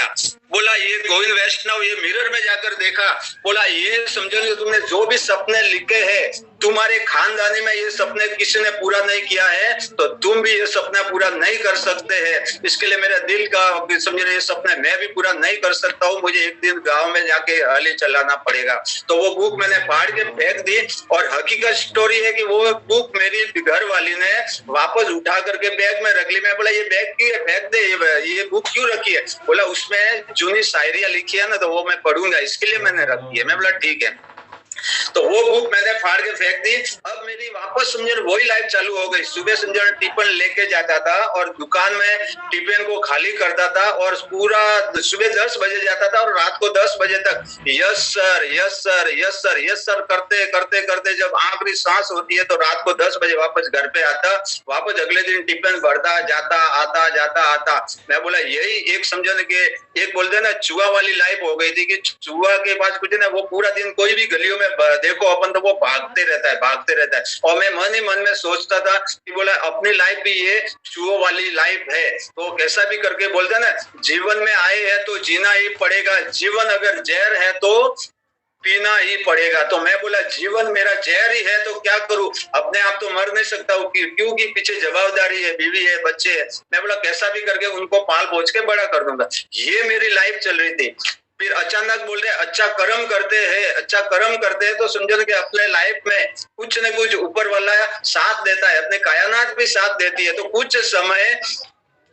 किया। बोला ये गोविंद वैष्णव, ये मिरर में जाकर देखा, बोला ये समझो कि तुमने जो भी सपने लिखे हैं, तुम्हारे खानदानी में ये सपने किसी ने पूरा नहीं किया है, तो तुम भी ये सपना पूरा नहीं कर सकते हैं। इसके लिए मेरे दिल का समझो ये सपने मैं भी पूरा नहीं कर सकता हूँ, मुझे एक दिन गांव में जाके हली चलाना पड़ेगा। तो वो बुक मैंने फाड़ के फेंक दी, और हकीकत स्टोरी है कि वो बुक मेरी घर वाली ने वापस उठा करके बैग में रख ली। मैं बोला ये बैग क्यों है, फेंक दे, ये बुक क्यों रखी है? बोला उसमें जूनी शायरियां लिखी है ना, तो वो मैं पढ़ूंगा, इसके लिए मैंने रखी है। मैं बोला ठीक है। तो वो बुक मैंने फाड़ के फेंक दी। अब मेरी वापस समझो वही लाइफ चालू हो गई। सुबह समझो टिफिन लेके जाता था और दुकान में टिफिन को खाली करता था, और पूरा सुबह 10 बजे जाता था और रात को 10 बजे तक yes sir yes sir yes sir yes sir करते करते करते जब आखिरी सांस होती है तो रात को 10 बजे वापस घर पे आता, वापस अगले दिन टिफिन भरता जाता आता जाता आता। मैं बोला यही एक समझो के एक बोलते ना चूहा वाली लाइफ हो गई थी, कि चूहा के पास कुछ ना, वो पूरा दिन कोई भी गलियों में देखो अपन तो वो भागते रहता है भागते रहता है। और मैं मन ही मन में सोचता था कि बोला अपनी लाइफ भी ये चूहों वाली लाइफ है, तो कैसा भी करके बोलते ना जीवन में आए हैं तो जीना ही पड़ेगा, जीवन अगर जहर है तो पीना ही पड़ेगा। तो मैं बोला जीवन मेरा जहर ही है तो क्या करूं, अपने आप तो मर नहीं सकता हूँ, क्योंकि पीछे जवाबदारी है, बीवी है, बच्चे है। मैं बोला कैसा भी करके उनको पाल पोछ के बड़ा कर दूंगा। ये मेरी लाइफ चल रही थी। फिर अचानक बोल रहे अच्छा कर्म करते हैं, अच्छा कर्म करते हैं तो समझो कि अपने लाइफ में कुछ न कुछ ऊपर वाला साथ देता है, अपने कायनात भी साथ देती है। तो कुछ समय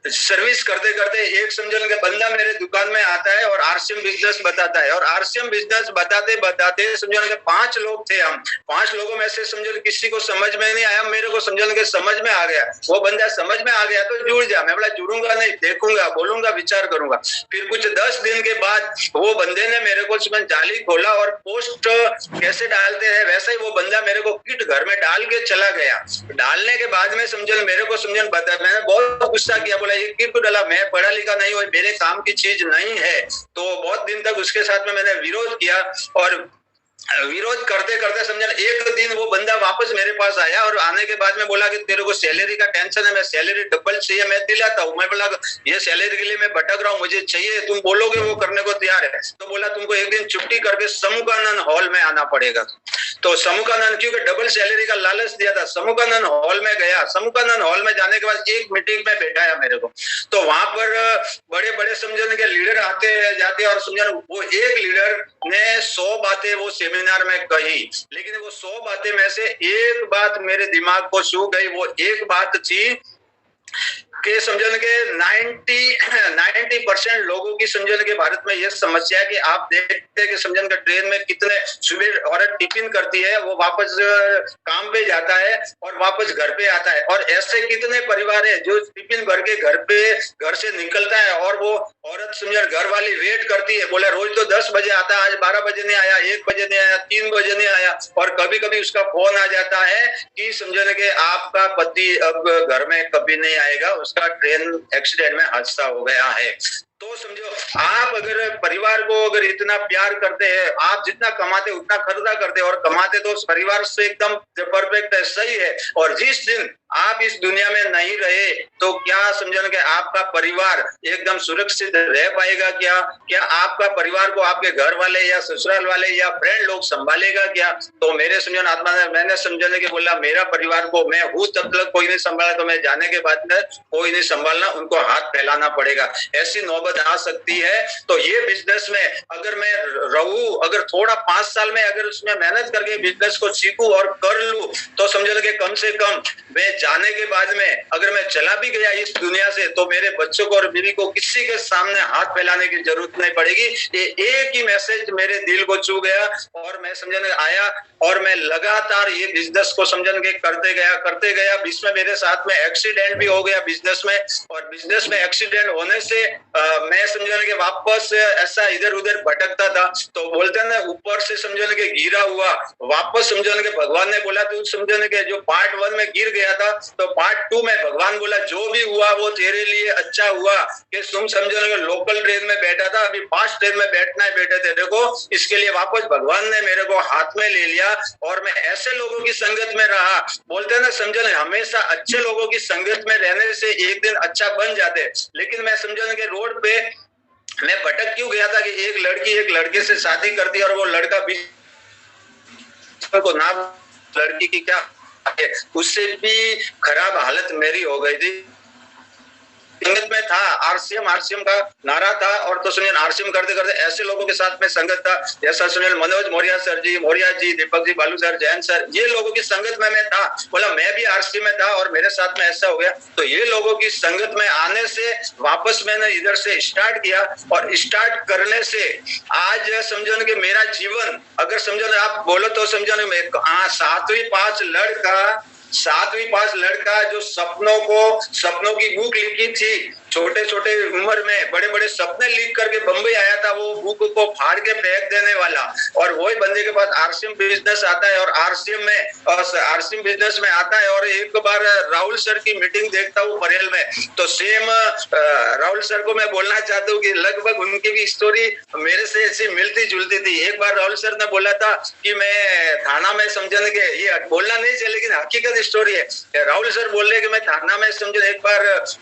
सर्विस करते करते एक समझो कि बंदा मेरे दुकान में आता है और आरसीएम बिजनेस बताता है, और आरसीएम बिजनेस बताते बताते समझो कि 5 लोग थे हम। 5 लोगों में से समझो किसी को समझ में नहीं आया, मेरे को समझो कि समझ में आ गया। वो बंदा समझ में आ गया तो जुड़ जा। मैं बोला जुड़ूंगा नहीं, देखूंगा, बोलूंगा, विचार करूंगा। फिर कुछ 10 दिन के बाद वो बंदे ने मेरे को जाली खोला और पोस्ट कैसे डालते हैं वैसे ही वो बंदा मेरे को किट घर में डाल के चला गया। डालने के बाद में समझो मेरे को समझो बता, मैंने बहुत गुस्सा किया, बोला ये किट डाला, मैं पढ़ा लिखा नहीं हूँ, मेरे काम की चीज नहीं है। तो बहुत दिन तक उसके साथ में मैंने विरोध किया, और विरोध करते करते समझा एक दिन वो बंदा वापस मेरे पास आया, और आने के बाद में बोला कि तेरे को सैलरी का टेंशन है, मैं सैलरी डबल चाहिए, मैं दिलाता हूँ। मैं बोला ये सैलरी के लिए मैं भटक रहा हूँ, मुझे चाहिए, तुम बोलोगे वो करने को तैयार है। तो बोला तुमको एक दिन छुट्टी करके समूहानंद हॉल में आना पड़ेगा। तो समूहानंद, क्योंकि डबल सैलरी का लालच दिया था, समूहानंद हॉल में गया। समूहानंद हॉल में जाने के बाद एक मीटिंग में बैठाया मेरे को। तो वहां पर बड़े बड़े समझने के लीडर आते जाते, और समझो वो एक लीडर ने 100 बातें वो सेमिनार में कही, लेकिन वो 100 बातें में से एक बात मेरे दिमाग को छू गई। वो एक बात थी कि समझो कि 90% लोगों की समझो कि भारत में यह समस्या है कि आप देखते हैं कि समझो कि ट्रेन में कितने सुबह औरत टिफिन करती है, वो वापस काम पे जाता है और वापस घर पे आता है, और ऐसे कितने परिवार है जो टिफिन भर के घर से निकलता है और वो औरत समझो घर वाली वेट करती है, बोला रोज तो 10 बजे आता है, आज 12 बजे नहीं आया, 1 बजे नहीं आया, 3 बजे नहीं आया, और कभी कभी उसका फोन आ जाता है कि समझो कि आपका पति अब घर में कभी नहीं आएगा, उसका ट्रेन एक्सीडेंट में हादसा हो गया है। तो समझो आप अगर परिवार को अगर इतना प्यार करते हैं, आप जितना कमाते उतना खर्चा करते, और कमाते तो परिवार से एकदम परफेक्ट है, सही है, और जिस दिन आप इस दुनिया में नहीं रहे तो क्या समझो कि आपका परिवार एकदम सुरक्षित रह पाएगा क्या? क्या आपका परिवार को आपके घर वाले या ससुराल वाले या फ्रेंड लोग संभालेगा क्या? तो मेरे समझो आत्मा ने मैंने समझने के बोला मेरा परिवार को मैं हूं तब तक कोई नहीं संभाला, तो मैं जाने के बाद में कोई नहीं संभालना, उनको हाथ फैलाना पड़ेगा, ऐसी नौबत आ सकती है। तो ये बिजनेस में अगर मैं रहूं, अगर थोड़ा 5 साल में अगर उसमें मेहनत करके बिजनेस को सीखूं और कर लूं, तो समझो कि कम से कम मैं जाने के बाद में अगर मैं चला भी गया इस दुनिया से, तो मेरे बच्चों को और बीवी को किसी के सामने हाथ फैलाने की जरूरत नहीं पड़ेगी। ये एक ही मैसेज मेरे दिल को छू गया, और मैं समझने आया, और मैं लगातार ये बिजनेस को समझन के करते गया। बीच में मेरे साथ में एक्सीडेंट भी हो गया बिजनेस में, और बिजनेस में एक्सीडेंट होने से मैं समझने के वापस ऐसा इधर उधर भटकता था। तो बोलते हैं ना ऊपर से समझने के गिरा हुआ, वापस समझने के भगवान ने बोला तू समझने के जो पार्ट 1 में गिर गया था, तो पार्ट 2 में भगवान बोला जो भी हुआ वो तेरे लिए अच्छा हुआ, कि तुम समझो कि लोकल ट्रेन में बैठा था, अभी फास्ट ट्रेन में बैठना है बेटे तेरे को। इसके लिए वापस भगवान ने मेरे को हाथ में ले लिया, और मैं ऐसे लोगों की संगत में रहा। बोलते हैं ना समझो हमेशा अच्छे लोगों की संगत में रहने से एक दिन अच्छा बन जाते, लेकिन मैं समझो कि रोड पे मैं भटक क्यों गया था कि एक लड़की एक लड़के से शादी कर दी और वो लड़का भी को ना, लड़की की क्या, उससे भी खराब हालत मेरी हो गई थी। संगत में था, आरसीएम का नारा था, और तो सुनिए आरसीएम करते करते ऐसे लोगों के साथ में संगत था, जैसा सुनिए मनोज मौर्य सर जी, मौर्य जी, दीपक जी, बालू सर, जैन सर, ये लोगों की संगत में मैं था। बोला मैं भी आरसीएम में था और मेरे साथ में ऐसा हो गया। तो ये लोगों की संगत में आने से वापस मैंने इधर से स्टार्ट किया, और स्टार्ट करने से आज समझो कि मेरा जीवन, अगर समझो आप बोलो तो समझो, 7वीं पास लड़का जो सपनों की बुक लिखी थी, छोटे छोटे उम्र में बड़े बड़े सपने लिख करके बंबई आया था, वो बुक को फाड़ के फेंक देने वाला, और वही बंदे के पास आरसीएम बिजनेस आता है, और आरसीएम बिजनेस में आता है। और एक बार राहुल सर की मीटिंग देखता हूँ बरेल में, तो सेम राहुल सर को मैं बोलना चाहता हूँ कि लगभग उनकी भी स्टोरी मेरे से ऐसी मिलती जुलती थी। एक बार राहुल सर ने बोला था कि मैं थाना में समझने के, ये बोलना नहीं चाहिए लेकिन हकीकत स्टोरी है। राहुल सर बोल रहे कि मैं थाना में समझो एक बार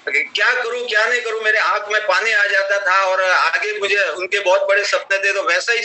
क्या करूं क्या नहीं करूं, मेरे आंख में पानी आ जाता था, और आगे मुझे उनके बहुत बड़े सपने थे, तो वैसा ही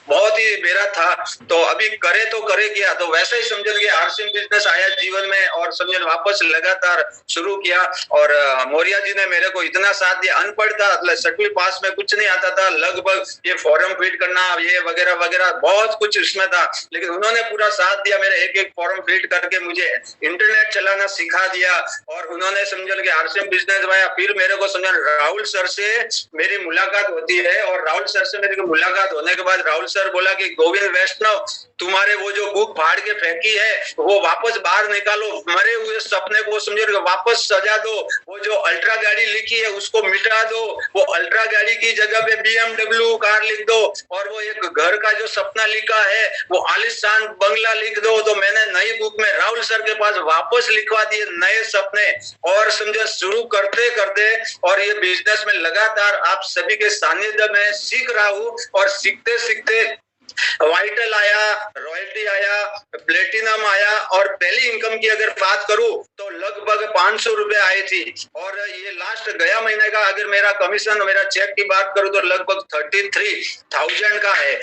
बहुत ही मेरा था, तो अभी करे तो करे क्या, तो वैसा ही समझो कि आरसीएम बिजनेस आया जीवन में, और समझो वापस लगातार शुरू किया। और मौर्य जी ने मेरे को इतना साथ दिया, अनपढ़ था, 7वीं पास में कुछ नहीं आता था, लगभग ये फॉर्म फिल करना ये वगैरह वगैरह बहुत कुछ इसमें था, लेकिन उन्होंने पूरा साथ दिया, मेरे एक एक फॉर्म फिल करके मुझे इंटरनेट चलाना सिखा दिया, और उन्होंने समझो कि आरसीएम बिजनेस आया। फिर मेरे को समझो राहुल सर से मेरी मुलाकात होती है, और राहुल सर से मेरी मुलाकात होने के बाद राहुल सर बोला कि गोविंद वैष्णव, तुम्हारे वो जो बुक फाड़ के फेंकी है वो वापस बाहर निकालो, मरे हुए सपने को समझो वापस सजा दो, वो जो अल्ट्रा गाड़ी लिखी है उसको मिटा दो, वो अल्ट्रा गाड़ी की जगह पे BMW कार लिख दो, और वो एक घर का जो सपना लिखा है वो आलिशान बंगला लिख दो। तो मैंने नई बुक में राहुल सर के पास वापस लिखवा दिए नए सपने, और समझो शुरू करते करते, और ये बिजनेस में लगातार आप सभी के सानिध्य में सीख रहा हूँ, और सीखते सीखते वाइटल आया, रॉयल्टी आया, प्लेटिनम आया, और पहली इनकम की अगर बात करूं तो लगभग 500 रुपए आई थी, और ये लास्ट गया महीने का अगर मेरा कमीशन, मेरा चेक की बात करूं तो लगभग 33,000 का है,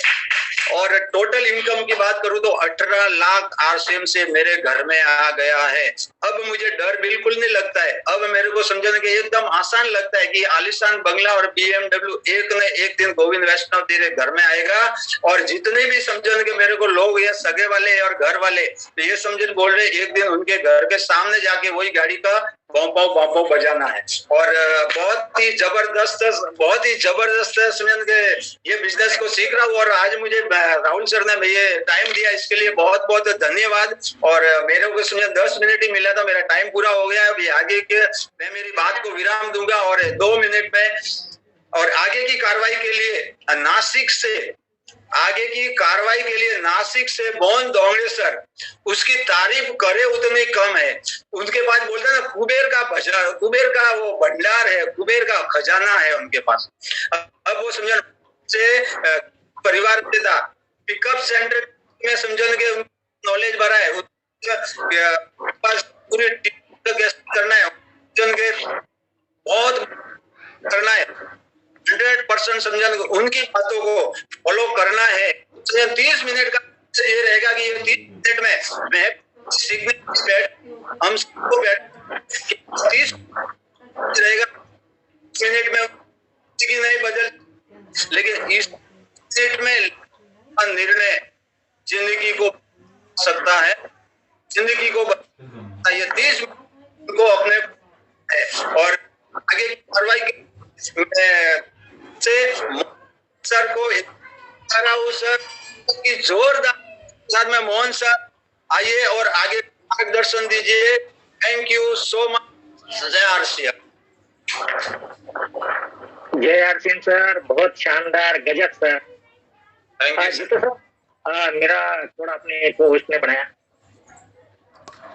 और टोटल इनकम की बात करूं तो 18 लाख आरसीएम से मेरे घर में आ गया है। अब मुझे डर बिल्कुल नहीं लगता है, अब मेरे को समझने के एकदम आसान लगता है कि आलिशान बंगला और BMW एक न एक दिन गोविंद वैष्णव तेरे घर में आएगा, और जितने भी समझन के मेरे को लोग या सगे वाले और घर वाले तो ये समझन बोल रहे एक दिन उनके घर के सामने जाके वही गाड़ी का बॉम्पाव बजाना है। और बहुत ही जबरदस्त समझन के ये बिजनेस को सीख रहा हूँ, और आज मुझे राहुल सर ने ये टाइम दिया, इसके लिए बहुत बहुत धन्यवाद। और मेरे को समझ 10 मिनट ही मिला था, मेरा टाइम पूरा हो गया, अभी आगे के मैं मेरी बात को विराम दूंगा, और 2 मिनट में, और आगे की कार्रवाई के लिए नासिक से बोन दोंगड़े सर, उसकी तारीफ करे उतनी कम है। उनके पास बोलते हैं ना कुबेर का वो भंडार है, कुबेर का खजाना है उनके पास। अब वो समझो से परिवार से था, पिकअप सेंटर में समझने के नॉलेज भरा है, पास पूरी करना है, बहुत करना है, 100% समझने उनकी बातों को फॉलो करना है। 30 मिनट का ये रहेगा कि ये 30 मिनट में मैं सीखने हम सबको 30 रहेगा, मिनट में की नहीं बदल, लेकिन इस मिनट में निर्णय जिंदगी को सकता है, जिंदगी को ये 30 मिनट को अपने और आगे की कार्रवाई से सर को सर की जोरदार साथ में मोहन सर आइए और आगे मार्गदर्शन दीजिए। Thank you so much. जय आरसीएम। जय आरसीएम सर, बहुत शानदार, गजब सर। Thank you sir. मेरा थोड़ा अपने को होस्ट ने बनाया,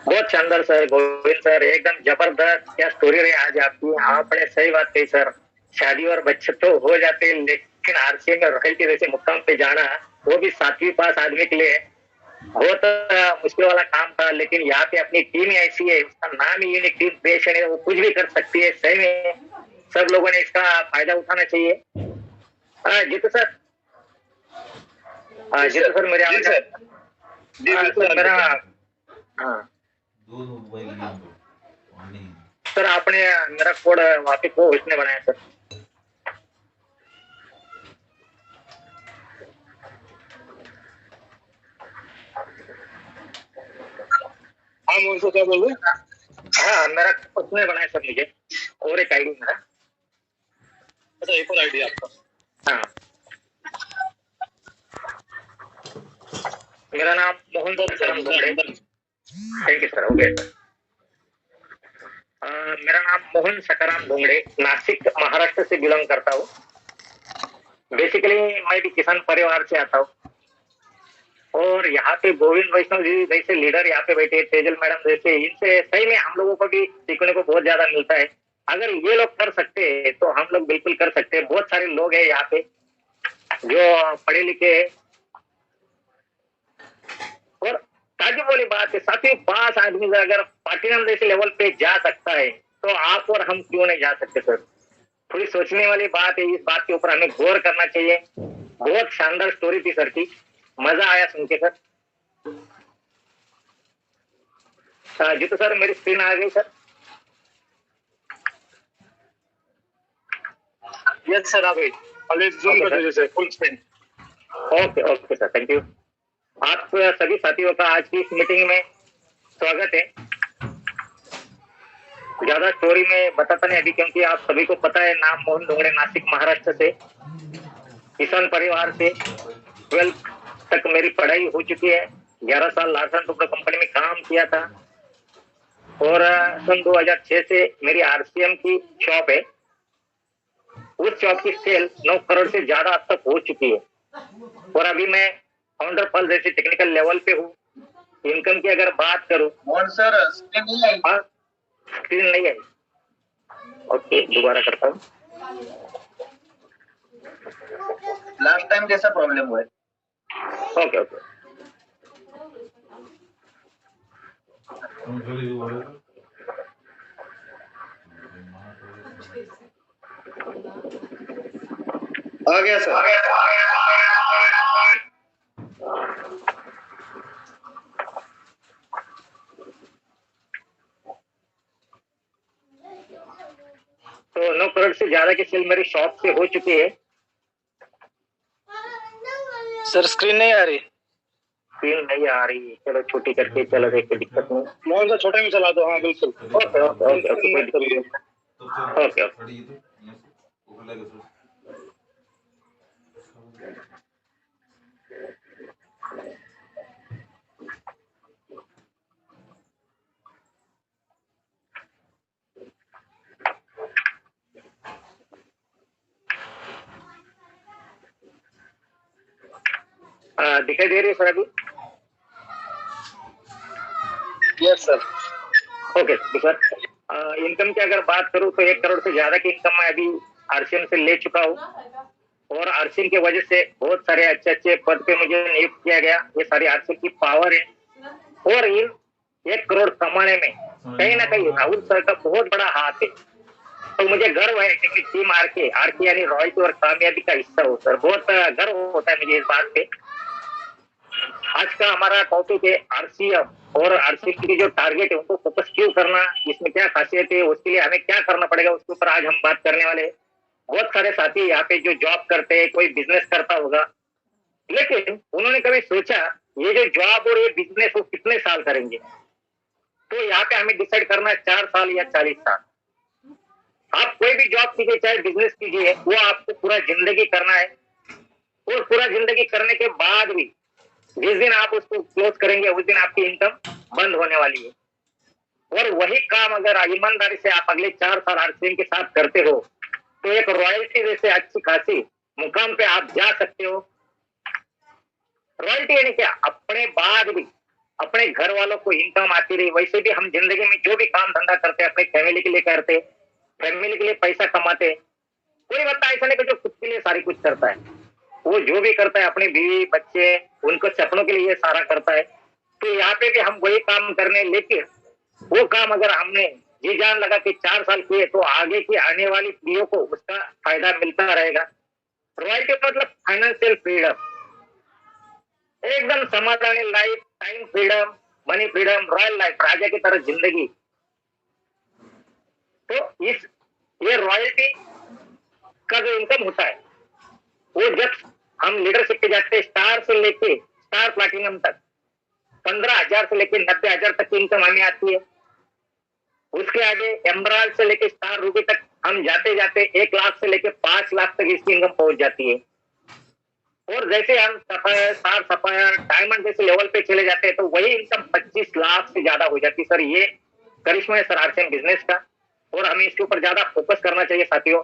बहुत शानदार सर। गोविंद सर एकदम जबरदस्त, क्या स्टोरी रही आज आपकी। आपने सही बात कही सर, शादी और बच्चे तो हो जाते हैं, लेकिन आरसीएम में रॉयल्टी जैसे मुकाम पे जाना, वो भी 7वीं पास आदमी के लिए बहुत मुश्किल वाला काम था। लेकिन यहाँ पे अपनी टीम ही ऐसी है, उसका नाम ही यूनिक टीम पेश है, वो कुछ भी कर सकती है। सही में सब लोगों ने इसका फायदा उठाना चाहिए। जीतू सर, जी जीतू सर मेरे जी आवाज सर, जी बिल्कुल सर मेरा, हाँ सर आपने मेरा कोड वहाँ पे को उसने बनाया सर। हाँ मोहन सर क्या बोल रहे हैं? हाँ मेरा उसने बनाया सर मुझे, और एक आईडी मेरा। अच्छा एक और आईडी आपका? हाँ मेरा नाम Mohan Sakaram Dhongade. Thank you sir, हो गया सर। मेरा नाम मोहन सकाराम धोंगड़े, नासिक महाराष्ट्र से बिलोंग करता हूँ। बेसिकली मैं भी किसान परिवार से आता हूँ, और यहाँ पे गोविंद वैष्णव जी जैसे लीडर यहाँ पे बैठे, तेजल मैडम जैसे, इनसे सही में हम लोगों को भी सीखने को बहुत ज्यादा मिलता है। अगर ये लोग कर सकते हैं तो हम लोग बिल्कुल कर सकते हैं। बहुत सारे लोग हैं यहाँ पे जो पढ़े लिखे हैं, और ताजी बोली बात है, 7वीं पास आदमी अगर प्लैटिनम जैसे लेवल पे जा सकता है तो आप और हम क्यों नहीं जा सकते सर? थोड़ी सोचने वाली बात है, इस बात के ऊपर हमें गौर करना चाहिए। बहुत शानदार स्टोरी थी सर की, मजा आया सुन के सर। जी तो सर मेरी स्क्रीन आ गई सर। यस सर आ गई। अभी जूम कर दीजिए sir full screen. Okay okay sir, thank you. आप सभी साथियों का आज की इस मीटिंग में स्वागत है। ज्यादा स्टोरी में बताता नहीं अभी, क्योंकि आप सभी को पता है, नाम मोहन धोंगड़े, नासिक महाराष्ट्र से, किसान परिवार से। 12th तक मेरी पढ़ाई हो चुकी है। 11 साल लार्सन टोब्रो कंपनी में काम किया था, और सन 2006 से मेरी आरसीएम की शॉप है। उस शॉप की सेल 9 करोड़ से ज्यादा अब तक हो चुकी है, और अभी मैं फाउंडर पल जैसे टेक्निकल लेवल पे हूँ। इनकम की अगर बात करूँ, मोहन सर स्क्रीन नहीं आई। हाँ स्क्रीन नहीं आई। ओके दोबारा करता हूँ। लास्ट टाइम जैसा प्रॉब्लम हुआ है। ओके ओके आ गया सर। तो 9 करोड़ से ज्यादा की सेल मेरी शॉप से हो चुकी है। सर स्क्रीन नहीं आ रही। स्क्रीन नहीं आ रही, चलो छोटी करके चलो, कोई दिक्कत नहीं। मोहन सर छोटे में चला दो। हाँ बिल्कुल। ओके ओके ओके ओके करिए। Okay okay. दिखाई दे रही है सर अभी? Yes sir. Okay sir, income की अगर बात करूं तो 1 करोड़ से ज्यादा की इनकम मैं अभी आरसीएम से ले चुका हूं, और आरसीएम की वजह से बहुत सारे अच्छे अच्छे पद पे मुझे नियुक्त किया गया। ये सारी आरसीएम की पावर है, और इन 1 करोड़ कमाने में कहीं ना कहीं राहुल सर का बहुत बड़ा हाथ है। तो मुझे गर्व है कि टीम आरके यानी रॉयल्टी और कामयाबी का हिस्सा हो सर। बहुत गर्व होता है मुझे इस बात पे। आज का हमारा टॉपिक है आरसीएम, और आरसीएम की जो टारगेट है उनको फोकस क्यों करना, इसमें क्या खासियत है, उसके लिए हमें क्या करना पड़ेगा, उसके ऊपर आज हम बात करने वाले हैं। बहुत सारे साथी यहाँ पे जो जॉब करते हैं, कोई बिजनेस करता होगा, लेकिन उन्होंने कभी सोचा ये जो जॉब और ये बिजनेस वो कितने साल करेंगे? तो यहाँ पे हमें डिसाइड करना है 4 साल या 40 साल। आप कोई भी जॉब कीजिए, चाहे बिजनेस कीजिए, वो आपको पूरा जिंदगी करना है, और पूरा जिंदगी करने के बाद भी जिस दिन आप उसको क्लोज करेंगे उस दिन आपकी इनकम बंद होने वाली है। और वही काम अगर ईमानदारी से आप अगले 4 साल आरसीएम के साथ करते हो तो एक रॉयल्टी जैसे अच्छी खासी मुकाम पे आप जा सकते हो। रॉयल्टी यानी क्या? अपने बाद भी अपने घर वालों को इनकम आती रही। वैसे भी हम जिंदगी में जो भी काम धंधा करते हैं अपनी फैमिली के लिए करते, फैमिली के लिए पैसा कमाते। कोई बंदा ऐसा नहीं कि जो खुद के लिए सारी कुछ करता है, वो जो भी करता है अपने बीवी बच्चे उनको सपनों के लिए सारा करता है। तो यहाँ पे भी हम वही काम करने, लेकिन वो काम अगर हमने जी जान लगा के 4 साल किए तो आगे की आने वाली पीढ़ियों को उसका फायदा मिलता रहेगा। रॉयल्टी मतलब फाइनेंशियल फ्रीडम, एकदम समाधानी life, time freedom, money freedom, royal life, राजा की तरह जिंदगी। तो ये रॉयल्टी का जो इनकम होता है वो जब हम लीडरशिप पे जाते हैं, स्टार से लेके स्टार प्लैटिनम तक 15,000 से लेके 90,000 तक की इनकम हमें आती है। उसके आगे एमराल्ड से लेके स्टार रूबी तक हम जाते जाते 1 लाख से लेके 5 लाख तक इसकी इनकम पहुंच जाती है। और जैसे हम सफायर, स्टार सफायर, डायमंड जैसे लेवल पे चले जाते हैं तो वही इनकम 25 लाख से ज्यादा हो जाती है। सर ये करिश्मा है सर आरसीएम बिजनेस का, और हमें इसके ऊपर ज्यादा फोकस करना चाहिए साथियों।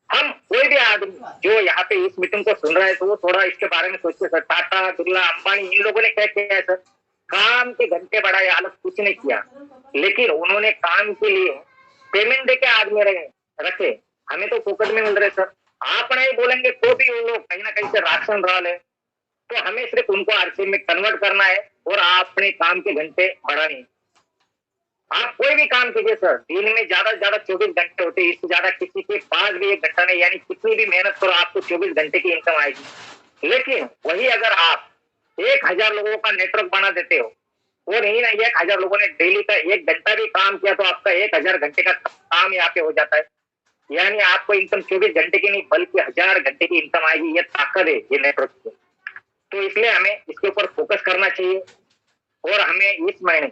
हम कोई भी आदमी जो यहाँ पे इस मीटिंग को सुन रहा है तो वो थोड़ा इसके बारे में सोचिए सर। टाटा, बिरला, अंबानी, इन लोगों ने क्या किया है सर? काम के घंटे बढ़ाए, अलग कुछ नहीं किया, लेकिन उन्होंने काम के लिए पेमेंट देके आदमी रखे। हमें तो फोकट में मिल रहे सर। आप नहीं बोलेंगे तो भी वो लोग कहीं ना कहीं से राशन रहा है। तो हमें सिर्फ उनको आरसीएम में कन्वर्ट करना है और अपने काम के घंटे बढ़ाने। आप कोई भी काम कीजिए सर, दिन में ज्यादा से ज्यादा 24 घंटे होते हैं, इससे ज्यादा किसी के पास भी 1 घंटा नहीं। यानी कितनी भी मेहनत करो आपको 24 घंटे की इनकम आएगी। लेकिन वही अगर आप 1,000 लोगों का नेटवर्क बना देते हो और नहीं ना 1,000 लोगों ने डेली का 1 घंटा भी काम किया तो आपका 1,000 घंटे का काम यहाँ पे हो जाता है। यानी आपको इनकम 24 घंटे की नहीं बल्कि 1,000 घंटे की इनकम आएगी। ये ताकत है ये नेटवर्क की। तो इसलिए हमें इसके ऊपर फोकस करना चाहिए। और हमें इस महीने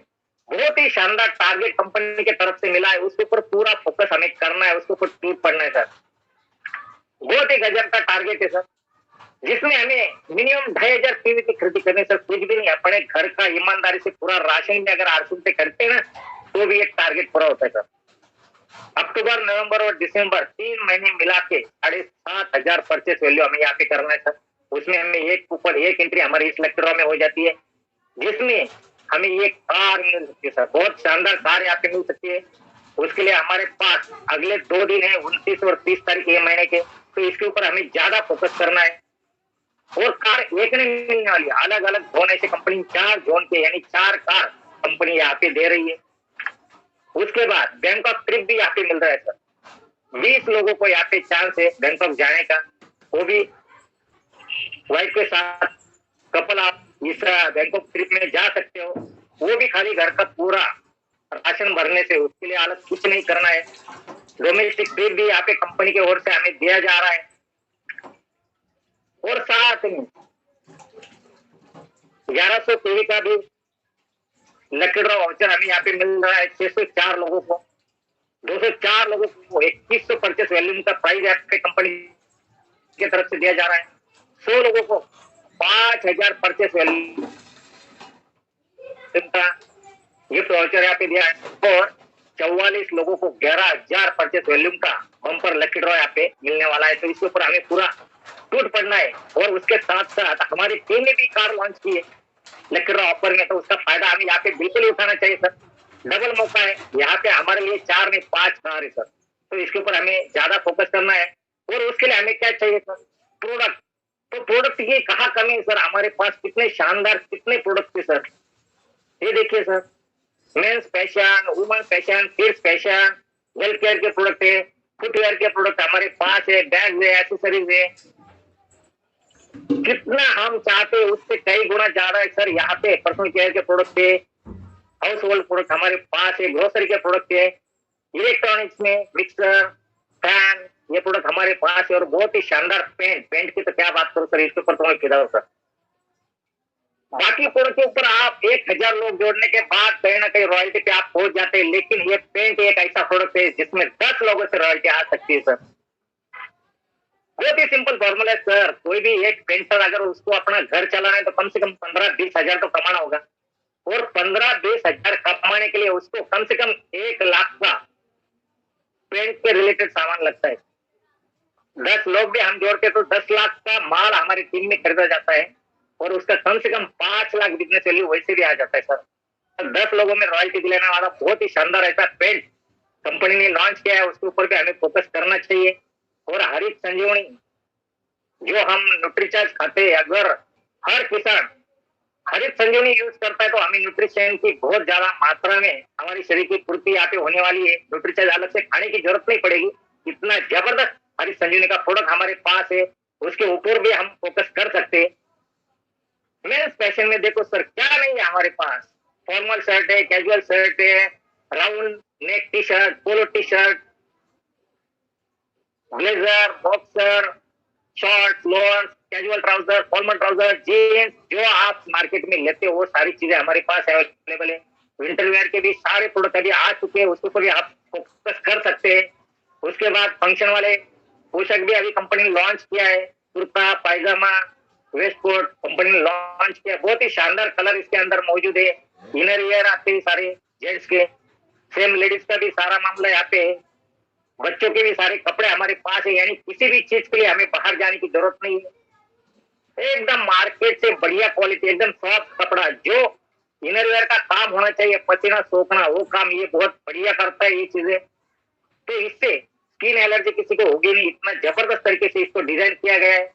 बहुत ही शानदार टारगेट कंपनी की तरफ से मिला है, उसके ऊपर पूरा फोकस हमें करना है, उसके ऊपर टूट पड़ना है सर। बहुत ही गजब का टारगेट है सर, जिसमें हमें मिनिमम 2,500 पीवी की खरीदी करनी सर। कुछ भी नहीं, अपने घर का ईमानदारी से पूरा राशन भी अगर आरसूम पे करते हैं ना तो भी एक टारगेट पूरा होता है सर। अक्टूबर, नवंबर और दिसंबर 3 महीने मिला के 7,500 परचेस वैल्यू हमें यहाँ पे करना है सर। उसमें हमें एक ऊपर एक एंट्री हमारी इस लेक्चर में हो जाती है, जिसमें हमें ये कार मिल सकती है सर। बहुत शानदार कार यहाँ पे मिल सकती है। उसके लिए हमारे पास अगले 2 दिन है, 29 और 30 तारीख ये महीने के। तो इसके ऊपर हमें ज्यादा फोकस करना है। और कार एक नहीं मिलने वाली, अलग अलग जोन ऐसे कंपनी 4 जोन के यानी 4 कार कंपनी यहाँ पे दे रही है। उसके बाद बैंकॉक ट्रिप भी यहाँ पे मिल रहा है सर। 20 लोगों को यहाँ पे चांस है बैंकॉक जाने का, वो भी वाइफ के साथ कपल आप इस बैंकॉक ट्रिप में जा सकते हो। वो भी खाली घर का पूरा राशन भरने से, उसके लिए अलग कुछ नहीं करना है। डोमेस्टिक ट्रिप भी यहाँ पे कंपनी की ओर से हमें दिया जा रहा है। और साथ में 1100 पीवी का भी लकी ड्रॉ वाउचर हमें यहाँ पे मिल रहा है 604 लोगों को। 204 लोगों को 2100 परचेस वैल्यू का प्राइस यहाँ पे कंपनी की तरफ से दिया जा रहा है। 100 लोगों को 5,000 परचेस वैल्यू का गिफ्ट वाउचर यहाँ पे दिया है। और 44 लोगों को 11,000 परचेस वैल्यू का बम्पर लकी ड्रॉ यहाँ पे मिलने वाला है। तो इसके ऊपर हमें पूरा टूट पड़ना है। और उसके साथ साथ हमारी टीम ने भी कार लॉन्च की है लकी ड्रॉ ऑफर में, तो उसका फायदा हमें यहाँ पे बिल्कुल ही उठाना चाहिए सर। डबल मौका है यहाँ पे हमारे लिए, 4 नहीं 5 कार है सर। तो इसके ऊपर हमें ज्यादा फोकस करना है। और उसके लिए हमें क्या चाहिए सर? प्रोडक्ट। तो प्रोडक्ट की कहाँ कमी है सर? हमारे पास कितने शानदार कितने प्रोडक्ट है सर। ये देखिए sir, mains fashion, women fashion, kids fashion, health care के प्रोडक्ट है, फुटवेयर के प्रोडक्ट हमारे पास है, बैग है, एक्सेसरीज है। कितना हम चाहते हैं उससे कई गुना ज्यादा है सर। यहाँ पे पर्सनल केयर के प्रोडक्ट है, हाउस होल्ड प्रोडक्ट हमारे पास है, ग्रोसरी के प्रोडक्ट है, इलेक्ट्रॉनिक्स में मिक्सर, फैन, ये प्रोडक्ट हमारे पास है। और बहुत ही शानदार पेंट की तो क्या बात करो सर, इसके ऊपर तो मैं फिदा हूं सर। बाकी प्रोडक्ट के ऊपर आप 1,000 लोग जोड़ने के बाद कहीं ना कहीं रॉयल्टी पे आप पहुंच जाते हैं। लेकिन ये पेंट एक ऐसा प्रोडक्ट है जिसमें 10 लोगों से रॉयल्टी आ सकती है सर। बहुत ही सिंपल फॉर्मूला है सर। कोई भी एक पेंटर अगर उसको अपना घर चलाना है तो कम से कम 15-20 हजार तो कमाना होगा। और 15-20 हजार कमाने के लिए उसको कम से कम 1 लाख का पेंट के रिलेटेड सामान लगता है। 10 लोग भी हम जोड़ते तो 10 लाख का माल हमारी टीम में खरीदा जाता है। और उसका कम से कम 5 लाख बिजनेस वैल्यू वैसे भी आ जाता है सर। 10 लोगों में रॉयल्टी दिलाने वाला बहुत ही शानदार ऐसा पेंट कंपनी ने लॉन्च किया है, उसके ऊपर भी हमें फोकस करना चाहिए। और हरित संजीवनी जो हम न्यूट्रीचार्ज खाते हैं, अगर हर किसान हरित संजीवनी यूज करता है तो हमें न्यूट्रिशन की बहुत ज्यादा मात्रा में हमारी शरीर की पूर्ति यहाँ पे होने वाली है। न्यूट्रीचार्ज अलग से खाने की जरूरत नहीं पड़ेगी। इतना जबरदस्त हरित संजीवनी का प्रोडक्ट हमारे पास है। उसके ऊपर भी हम फोकस कर सकते हैं। मेंस फैशन में देखो सर क्या नहीं है हमारे पास, फॉर्मल शर्ट है, कैजुअल शर्ट है, round neck T shirt, polo T shirt, blazer, boxer, short, lower, casual trouser, formal trouser, jeans, जो आप मार्केट में लेते हो वो सारी चीजें हमारे पास अवेलेबल है। विंटर वेयर के भी सारे प्रोडक्ट अभी आ चुके हैं, उसके ऊपर भी आप फोकस कर सकते हैं। उसके बाद फंक्शन वाले पोशाक भी अभी कंपनी ने लॉन्च किया है, कुर्ता, पायजामा, वेस्ट कोट कंपनी ने लॉन्च किया, बहुत ही शानदार कलर इसके अंदर मौजूद है। इनर वेयर आते हैं सारे जेंट्स के, सेम लेडीज का भी सारा मामला यहाँ पे है। बच्चों के भी सारे कपड़े हमारे पास है, यानी किसी भी चीज के लिए हमें बाहर जाने की जरूरत नहीं है। एकदम मार्केट से बढ़िया क्वालिटी, एकदम सॉफ्ट कपड़ा, जो इनर वेयर का काम होना चाहिए, पसीना सोखना, वो काम ये बहुत बढ़िया करता है ये चीजें। तो इससे स्किन एलर्जी किसी को होगी नहीं, इतना जबरदस्त तरीके से इसको डिजाइन किया गया है।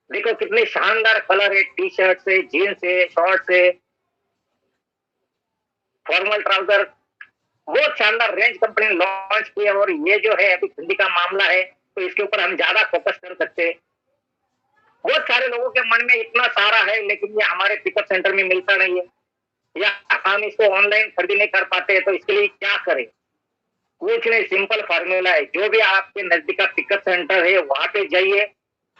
देखो कितने शानदार कलर है, टी शर्ट से, जीन्स से, शॉर्ट से, फॉर्मल ट्राउजर, बहुत शानदार रेंज कंपनी ने लॉन्च किया। और ये जो है अभी ठंडी का मामला है तो इसके ऊपर हम ज्यादा फोकस कर सकते हैं। बहुत सारे लोगों के मन में इतना सारा है लेकिन ये हमारे पिकअप सेंटर में मिलता नहीं है, या हम इसको ऑनलाइन खरीदी नहीं कर पाते हैं, तो इसके लिए क्या करें? कुछ नहीं, सिंपल फार्मूला है, जो भी आपके नजदीक का पिकअप सेंटर है वहां पे जाइए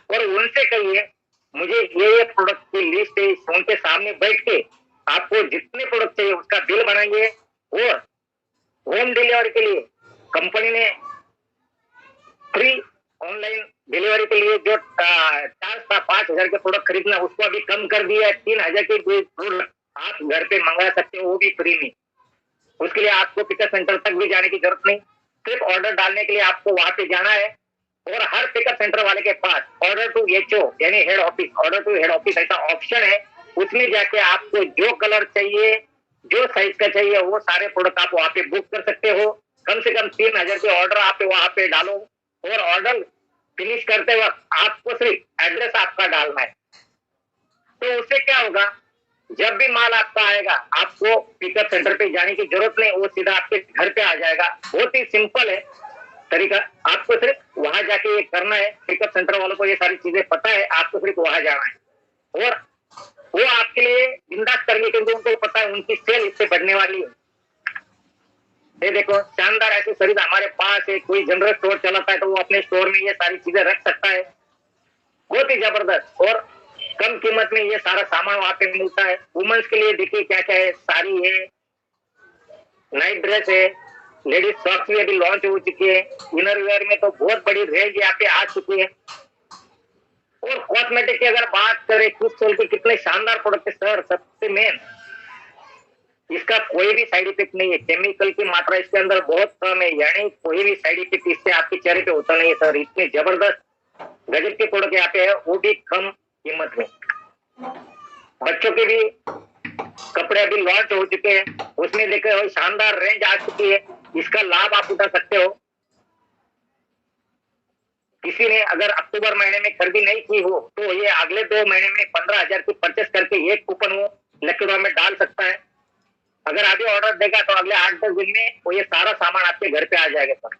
और उनसे कहिए मुझे ये प्रोडक्ट की लिस्ट है, उनके सामने बैठ के आपको जितने प्रोडक्ट चाहिए उसका बिल बनाइए। और होम डिलीवरी के लिए कंपनी ने फ्री ऑनलाइन डिलीवरी के लिए जो 4-5 हजार के प्रोडक्ट खरीदना उसको अभी कम कर दिया है। 3 हजार के प्रोडक्ट आप घर पे मंगा सकते हो, वो भी फ्री में। उसके लिए आपको पिकअप सेंटर तक भी जाने की जरूरत नहीं, सिर्फ ऑर्डर डालने के लिए आपको वहां पे जाना है। और हर पिकअप सेंटर वाले के पास ऑर्डर टू एचओ यानी head office, order to head office ऐसा ऑप्शन है, उसमें जाके आपको जो कलर चाहिए, जो साइज का चाहिए, वो सारे प्रोडक्ट आप वहां पे बुक कर सकते हो। कम से कम 3 हजार के ऑर्डर आप वहां पे डालो और ऑर्डर फिनिश करते वक्त आपको सिर्फ एड्रेस आपका डालना है। तो उससे क्या होगा, जब भी माल आपका आएगा आपको पिकअप सेंटर पे जाने की जरूरत नहीं, वो सीधा आपके घर पे आ जाएगा। बहुत ही सिंपल है तरीका, आपको सिर्फ वहां जाके ये करना है। पिकअप सेंटर वालों को ये सारी चीजें पता है, आपको सिर्फ वहां जाना है और वो आपके लिए बिंदास करेंगे क्योंकि उनको पता है उनकी सेल इससे बढ़ने वाली है। ये देखो शानदार एक्सेसरीज हमारे पास है, कोई जनरल स्टोर चलाता है तो वो अपने स्टोर में ये सारी चीजें रख सकता है। बहुत ही जबरदस्त और कम कीमत में ये सारा सामान वहां पे मिलता है। वुमेन्स के लिए देखिए क्या क्या है, साड़ी है, नाइट ड्रेस है, लेडीज सॉक्स भी अभी लॉन्च हो चुकी है। इनर वेयर में तो बहुत बड़ी रेंज यहाँ पे आ चुकी है। और कॉस्मेटिक की अगर बात करें, कुछ सोल के कितने शानदार प्रोडक्ट है सर। सबसे मेन इसका कोई भी साइड इफेक्ट नहीं है, केमिकल की मात्रा इसके अंदर बहुत कम है, यानी कोई भी साइड इफेक्ट इससे आपके चेहरे पे होता नहीं है सर। इतने जबरदस्त गजब के प्रोडक्ट यहाँ पे है, वो भी कम कीमत में। बच्चों के भी कपड़े अभी लॉन्च हो चुके हैं, उसमें देखो शानदार रेंज आ चुकी है, इसका लाभ आप उठा सकते हो। किसी ने अगर अक्टूबर महीने में खरीदी नहीं की हो तो ये अगले 2 महीने में 15 हजार की परचेस करके एक कूपन वो लकी ड्रॉ में डाल सकता है। अगर अभी ऑर्डर देगा तो अगले 8-10 दिन में वो ये सारा सामान आपके घर पे आ जाएगा सर।